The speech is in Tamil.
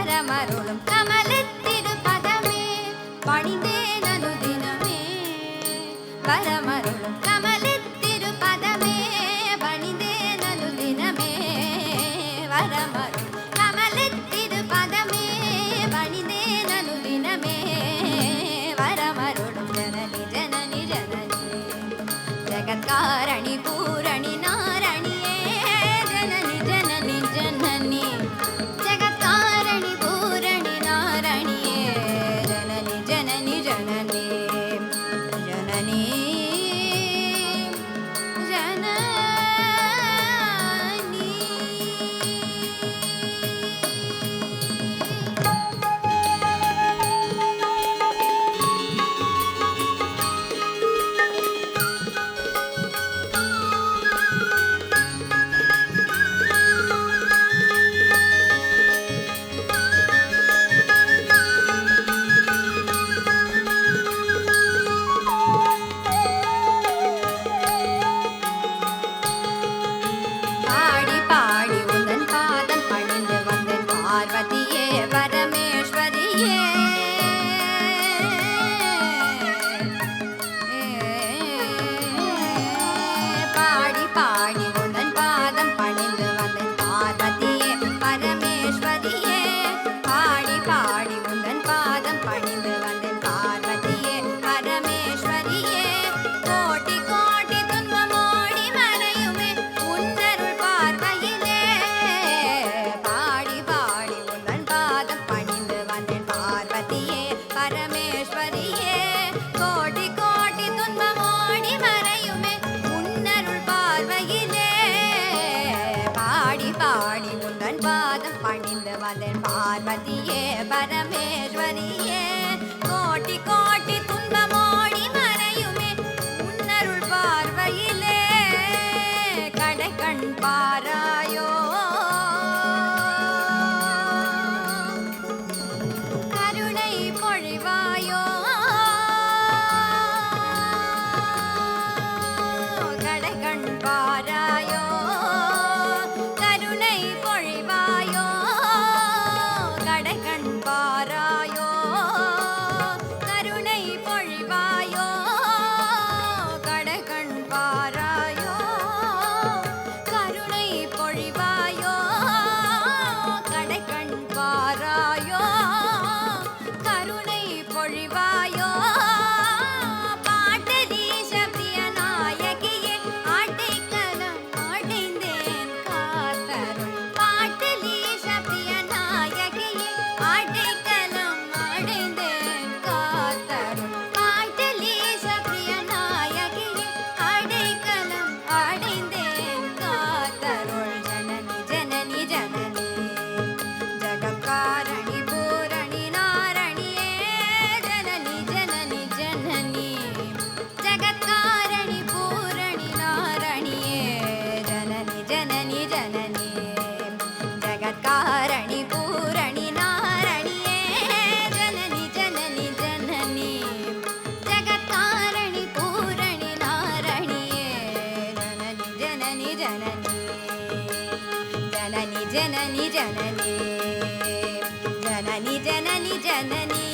வரமருளும் கமலத்திரு பதமே பணிந்தேன் அனுதினமே. வரமருளும் கமலத்திரு பதமே பணிந்தேன் அனுதினமே. வரமருளும் கமலத்திரு பதமே பணிந்தேன் அனுதினமே. வரமருளும் ஜனனி ஜனனி ஜனனி ஜகத்காரணி பூரணி நாரணியே. ஜனனி ஜனனி ஜனனி ஜகத்காரணி பூரணி நாரணியே. ஜனனி ஜனனி ஜனனி ஜனனி ஜனனி. பாடி பாடி உந்தன் பாதம் பணிந்து வந்தேன் பார்வதியே பரமேஸ்வரியே. பாடி பாடி உந்தன் பாதம் பணிந்து வந்தேன் பார்வதியே பரமேஸ்வரியே. பாடி பாடி உந்தன் பாதம் பணிந்து வந்தேன் பார்வதியே பரமேஸ்வரியே. கோட்டி கோட்டி துன்பமோடி மறையுமே உன்னருள் பார்வையிலே. பாடி பாடி உந்தன் பாதம் பணிந்து வந்தேன் பார்வதியே பரமேஸ்வரியே. கோட்டி கோட்டி துன்பமோடி மறையுமே உன்னருள் பார்வையிலே. பாடி பாடி உந்தன் பாதம் பணிந்து வந்தேன் பார்வதியே பரமேஸ்வரியே. கோட்டி கோட்டி துன்பமோடி மறையுமே உன்னருள் பார்வையிலே. கடைக்கண் பாராயோ கருணை பொழிவாயோ. கடைக்கண் பாராயோ கருணை பொழிவாயோ. கடைக்கண் பாராயோ கருணை பொழிவாயோ. கடைக்கண் பாராயோ கருணை பொழிவாயோ. கடைக்கண் பாராயோ கருணை பொழிவாயோ. பாட்டலீச பிரிய நாயகியே ஆட்டைக்கலம் அடைந்தேன் காத்தருள். பாட்டலீச பிரிய நாயகியே ஆட்டைக்கலம் அடைந்தேன் காத்தருள். பாட்டலீச பிரிய நாயகியே அடைக்கலம் அடைந்தேன் காத்தருள். ஜனனி ஜனனி ஜனனி ஜகத்காரணி பூரணி நாரணியே. ஜனனி ஜனனி ஜனனி ஜகத்காரணி பூரணி நாரணியே. ஜனனி ஜனனி ஜனனி ஜகத்காரணி பூரணி நாரணியே. ஜனனி ஜனனி ஜனனி ஜகத்காரணி பூரணி நாரணியே. ஜனனி ஜனனி ஜனனி ஜனனி ஜனனி ஜனனி ஜனனி ஜனனி ஜனனி